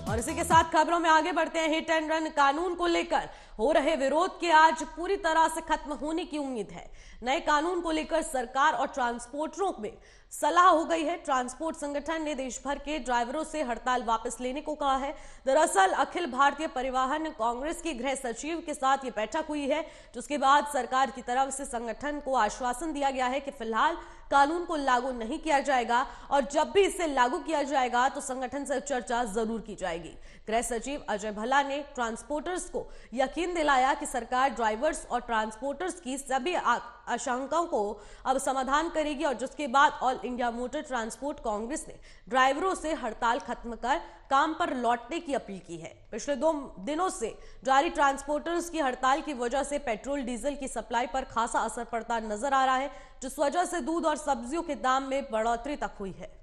और इसी के साथ खबरों में आगे बढ़ते हैं। हिट एंड रन कानून को लेकर हो रहे विरोध के आज पूरी तरह से खत्म होने की उम्मीद है। नए कानून को लेकर सरकार और ट्रांसपोर्टरों में सलाह हो गई है। ट्रांसपोर्ट संगठन ने देश भर के ड्राइवरों से हड़ताल वापस लेने को कहा है। दरअसल अखिल भारतीय परिवहन कांग्रेस के गृह सचिव के साथ ये बैठक हुई है, जिसके बाद सरकार की तरफ से संगठन को आश्वासन दिया गया है कि फिलहाल कानून को लागू नहीं किया जाएगा और जब भी इसे लागू किया जाएगा तो संगठन से चर्चा जरूर की जाएगी। गृह सचिव अजय भल्ला ने ट्रांसपोर्टर्स को यकीन दिलाया कि सरकार ड्राइवर्स और ट्रांसपोर्टर्स की सभी आशंकाओं को अब समाधान करेगी और जिसके बाद all India motor transport Congress ने ड्राइवरों से हड़ताल खत्म कर काम पर लौटने की अपील की है। पिछले 2 दिनों से जारी ट्रांसपोर्टर्स की हड़ताल की वजह से पेट्रोल डीजल की सप्लाई पर खासा असर पड़ता नजर आ रहा है, जिस वजह से दूध और सब्जियों के दाम में बढ़ोतरी तक हुई है।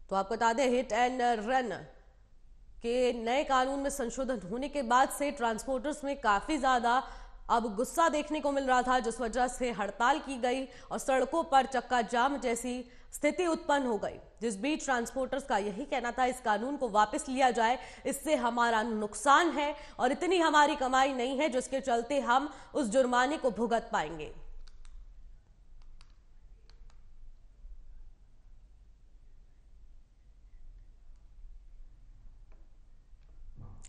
तो आपको बता दें, हिट एंड रन के नए कानून में संशोधन होने के बाद से ट्रांसपोर्टर्स में काफी ज्यादा अब गुस्सा देखने को मिल रहा था, जिस वजह से हड़ताल की गई और सड़कों पर चक्का जाम जैसी स्थिति उत्पन्न हो गई। जिस बीच ट्रांसपोर्टर्स का यही कहना था इस कानून को वापस लिया जाए, इससे हमारा नुकसान है और इतनी हमारी कमाई नहीं है जिसके चलते हम उस जुर्माने को भुगत पाएंगे।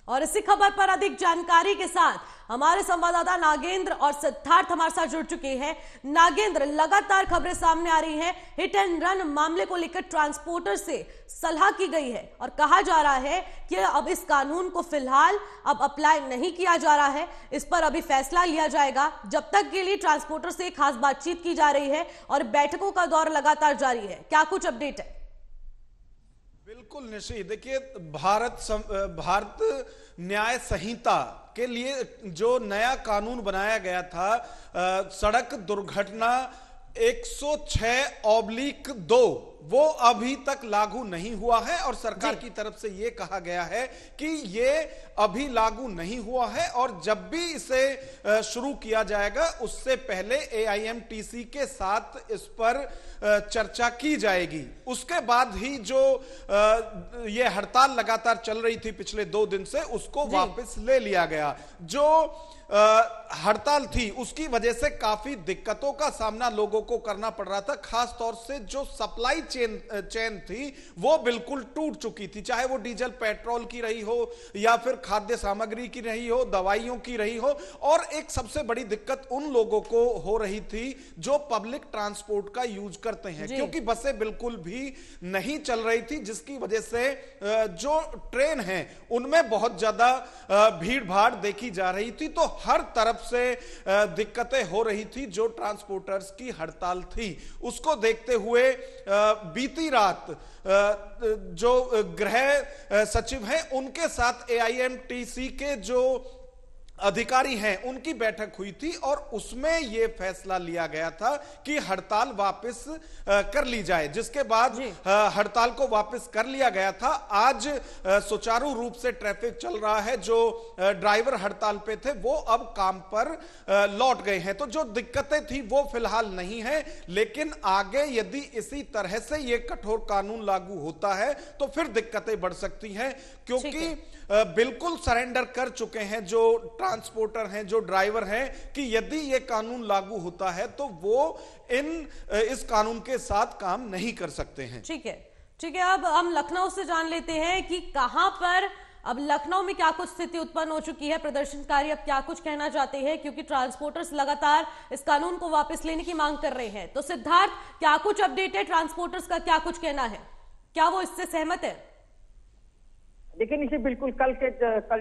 और इसी खबर पर अधिक जानकारी के साथ हमारे संवाददाता नागेंद्र और सिद्धार्थ हमारे साथ जुड़ चुके हैं। नागेंद्र, लगातार खबरें सामने आ रही हैं, हिट एंड रन मामले को लेकर ट्रांसपोर्टर से सलाह की गई है और कहा जा रहा है कि अब इस कानून को फिलहाल अब अप्लाई नहीं किया जा रहा है, इस पर अभी फैसला लिया जाएगा। जब तक के लिए ट्रांसपोर्टर से खास बातचीत की जा रही है और बैठकों का दौर लगातार जारी है। क्या कुछ अपडेट है? बिल्कुल निशी, देखिए भारत न्याय संहिता के लिए जो नया कानून बनाया गया था, सड़क दुर्घटना 106/2 वो अभी तक लागू नहीं हुआ है और सरकार की तरफ से ये कहा गया है कि ये अभी लागू नहीं हुआ है और जब भी इसे शुरू किया जाएगा उससे पहले AIMTC के साथ इस पर चर्चा की जाएगी। उसके बाद ही जो ये हड़ताल लगातार चल रही थी पिछले 2 दिन से, उसको वापस ले लिया गया। जो हड़ताल थी उसकी वजह से काफी दिक्कतों का सामना लोगों को करना पड़ रहा था। खास तौर से जो सप्लाई चेन थी वो बिल्कुल टूट चुकी थी, चाहे वो डीजल पेट्रोल की रही हो या फिर खाद्य सामग्री की रही हो, दवाइयों की रही हो। और एक सबसे बड़ी दिक्कत उन लोगों को हो रही थी जो पब्लिक ट्रांसपोर्ट का यूज करते हैं, क्योंकि बसें बिल्कुल भी नहीं चल रही थी, जिसकी वजह से जो ट्रेन है उनमें बहुत ज्यादा भीड़ भाड़ देखी जा रही थी। तो हर तरफ से दिक्कतें हो रही थी। जो ट्रांसपोर्टर्स की हड़ताल थी उसको देखते हुए बीती रात जो गृह सचिव हैं उनके साथ AIMTC के जो अधिकारी हैं उनकी बैठक हुई थी और उसमें यह फैसला लिया गया था कि हड़ताल वापस कर ली जाए, जिसके बाद हड़ताल को वापस कर लिया गया था। आज सुचारू रूप से ट्रैफिक चल रहा है। जो ड्राइवर हड़ताल पे थे वो अब काम पर लौट गए हैं। तो जो दिक्कतें थी वो फिलहाल नहीं है, लेकिन आगे यदि इसी तरह से यह कठोर कानून लागू होता है तो फिर दिक्कतें बढ़ सकती हैं, क्योंकि बिल्कुल सरेंडर कर चुके हैं जो ट्रांसपोर्टर हैं, जो ड्राइवर हैं, कि यदि ये कानून लागू होता है तो वो इस कानून के साथ काम नहीं कर सकते हैं। ठीक है, ठीक है। अब हम लखनऊ से जान लेते हैं कि कहां पर अब लखनऊ में क्या कुछ स्थिति उत्पन्न हो चुकी है, प्रदर्शनकारी अब क्या कुछ कहना चाहते हैं, क्योंकि ट्रांसपोर्टर्स लगातार इस कानून को वापस लेने की मांग कर रहे हैं। तो सिद्धार्थ, क्या कुछ अपडेट है? ट्रांसपोर्टर्स का क्या कुछ कहना है? क्या वो इससे सहमत है? लेकिन इसे बिल्कुल कल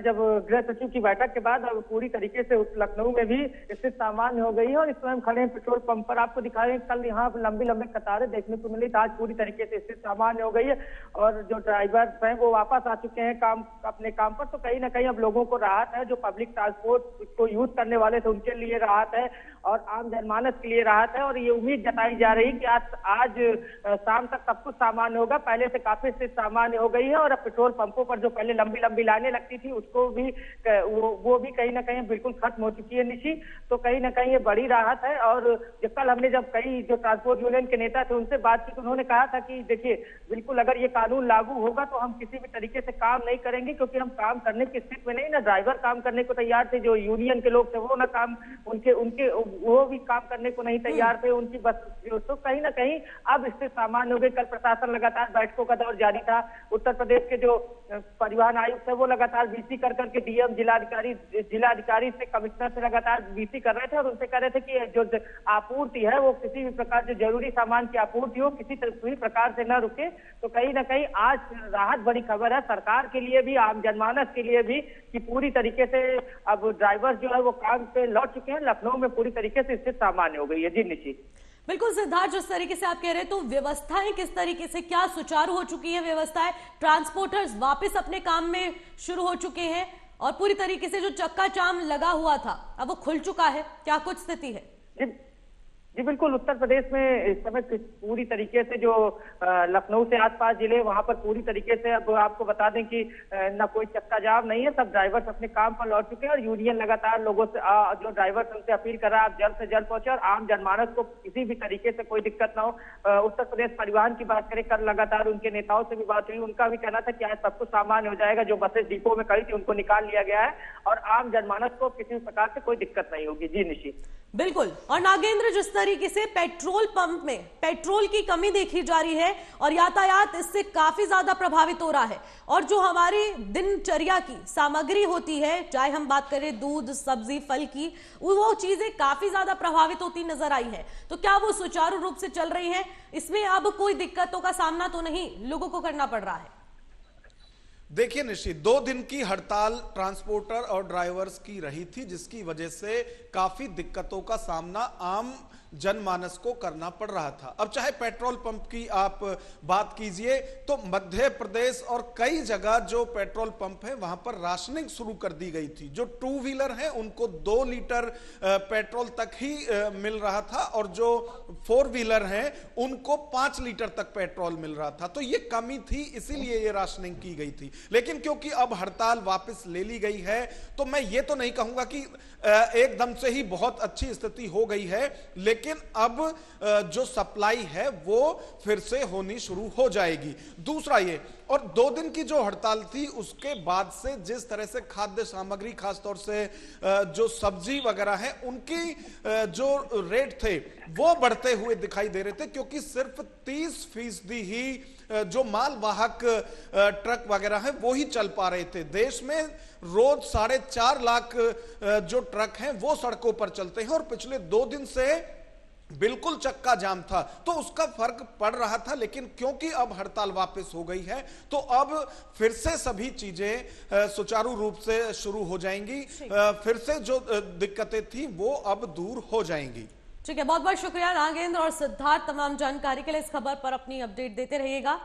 जब गृह सचिव की बैठक के बाद अब पूरी तरीके से लखनऊ में भी स्थिति सामान्य हो गई है और इस समय हम खड़े हैं पेट्रोल पंप पर। आपको दिखा रहे हैं कल यहाँ लंबी लंबी कतारें देखने को मिली, आज पूरी तरीके से स्थिति सामान्य हो गई है और जो ड्राइवर हैं वो वापस आ चुके हैं अपने काम पर। तो कहीं ना कहीं अब लोगों को राहत है, जो पब्लिक ट्रांसपोर्ट को यूज करने वाले थे उनके लिए राहत है और आम जनमानस के लिए राहत है। और ये उम्मीद जताई जा रही कि आज शाम तक सब कुछ सामान्य होगा। पहले से काफी स्थिति सामान्य हो गई है और अब पेट्रोल पंपों पर जो पहले लंबी लंबी लाइनें लगती थी उसको भी वो भी कहीं ना कहीं बिल्कुल खत्म हो चुकी है निशी। तो कहीं ना कहीं ये बड़ी राहत है। और कल हमने जब कई जो ट्रांसपोर्ट यूनियन के नेता थे उनसे बात की तो उन्होंने कहा था कि देखिए बिल्कुल अगर ये कानून लागू होगा तो हम किसी भी तरीके से काम नहीं करेंगे, क्योंकि हम काम करने की स्थिति में नहीं, ना ड्राइवर काम करने को तैयार थे, जो यूनियन के लोग थे वो ना काम उनके वो भी काम करने को नहीं तैयार थे, उनकी बस तो कहीं ना कहीं अब स्थिति सामान्य हो गई। कल प्रशासन लगातार बैठकों का दौर जारी था। उत्तर प्रदेश के जो परिवहन आयुक्त है वो लगातार बीसी कर करके डीएम जिलाधिकारी से कमिश्नर से लगातार बीसी कर रहे थे और उनसे कह रहे थे कि जो आपूर्ति है वो किसी भी प्रकार जो जरूरी सामान की आपूर्ति हो किसी भी प्रकार से न रुके। तो कहीं ना कहीं आज राहत बड़ी खबर है सरकार के लिए भी, आम जनमानस के लिए भी, कि पूरी तरीके से अब ड्राइवर जो है वो काम पे लौट चुके हैं। लखनऊ में पूरी तरीके से स्थिति सामान्य हो गई है। जी निश्चित, बिल्कुल सिद्धार्थ, जिस तरीके से आप कह रहे हैं तो व्यवस्थाएं किस तरीके से, क्या सुचारू हो चुकी है व्यवस्थाएं? ट्रांसपोर्टर्स वापस अपने काम में शुरू हो चुके हैं और पूरी तरीके से जो चक्का जाम लगा हुआ था अब वो खुल चुका है, क्या कुछ स्थिति है? जी बिल्कुल, उत्तर प्रदेश में इस समय पूरी तरीके से जो लखनऊ से आसपास जिले वहां पर पूरी तरीके से अब आपको बता दें कि न कोई चक्का जाम नहीं है, सब ड्राइवर्स अपने काम पर लौट चुके हैं और यूनियन लगातार लोगों से जो ड्राइवर्स उनसे अपील कर रहा है आप जल्द से जल्द पहुंचे और आम जनमानस को किसी भी तरीके से कोई दिक्कत ना हो। उत्तर प्रदेश परिवहन की बात करें, कल लगातार उनके नेताओं से भी बात हुई, उनका भी कहना था कि आज सब कुछ सामान्य हो जाएगा। जो बसें डिपो में खड़ी थी उनको निकाल लिया गया है और आम जनमानस को किसी भी प्रकार से कोई दिक्कत नहीं होगी। जी निश्चित, बिल्कुल। और नागेंद्र, जिस तरीके से पेट्रोल पंप में पेट्रोल की कमी देखी जा रही है और यातायात इससे काफी ज्यादा प्रभावित हो रहा है और जो हमारी दिनचर्या की सामग्री होती है, चाहे हम बात करें दूध, सब्जी, फल की, वो चीजें काफी ज्यादा प्रभावित होती नजर आई है। तो क्या वो सुचारू रूप से चल रही है? इसमें अब कोई दिक्कतों का सामना तो नहीं लोगों को करना पड़ रहा है? देखिए निश्चित, 2 दिन की हड़ताल ट्रांसपोर्टर और ड्राइवर्स की रही थी, जिसकी वजह से काफी दिक्कतों का सामना आम जनमानस को करना पड़ रहा था। अब चाहे पेट्रोल पंप की आप बात कीजिए तो मध्य प्रदेश और कई जगह जो पेट्रोल पंप है वहां पर राशनिंग शुरू कर दी गई थी। जो 2 व्हीलर हैं उनको 2 लीटर पेट्रोल तक ही मिल रहा था और जो 4 व्हीलर हैं उनको 5 लीटर तक पेट्रोल मिल रहा था। तो ये कमी थी, इसीलिए ये राशनिंग की गई थी। लेकिन क्योंकि अब हड़ताल वापस ले ली गई है तो मैं ये तो नहीं कहूंगा कि एकदम से ही बहुत अच्छी स्थिति हो गई है, लेकिन अब जो सप्लाई है वो फिर से होनी शुरू हो जाएगी। दूसरा ये, और 2 दिन की जो हड़ताल थी उसके बाद से जिस तरह से खाद्य सामग्री, खासतौर से जो सब्जी वगैरह है उनकी जो रेट थे वो बढ़ते हुए दिखाई दे रहे थे, क्योंकि सिर्फ 30% ही जो मालवाहक ट्रक वगैरह है वो ही चल पा रहे थे। देश में रोज 4.5 लाख जो ट्रक हैं वो सड़कों पर चलते हैं और पिछले 2 दिन से बिल्कुल चक्का जाम था, तो उसका फर्क पड़ रहा था। लेकिन क्योंकि अब हड़ताल वापस हो गई है तो अब फिर से सभी चीजें सुचारू रूप से शुरू हो जाएंगी, फिर से जो दिक्कतें थी वो अब दूर हो जाएंगी। ठीक है, बहुत बहुत शुक्रिया नागेंद्र और सिद्धार्थ, तमाम जानकारी के लिए। इस खबर पर अपनी अपडेट देते रहिएगा।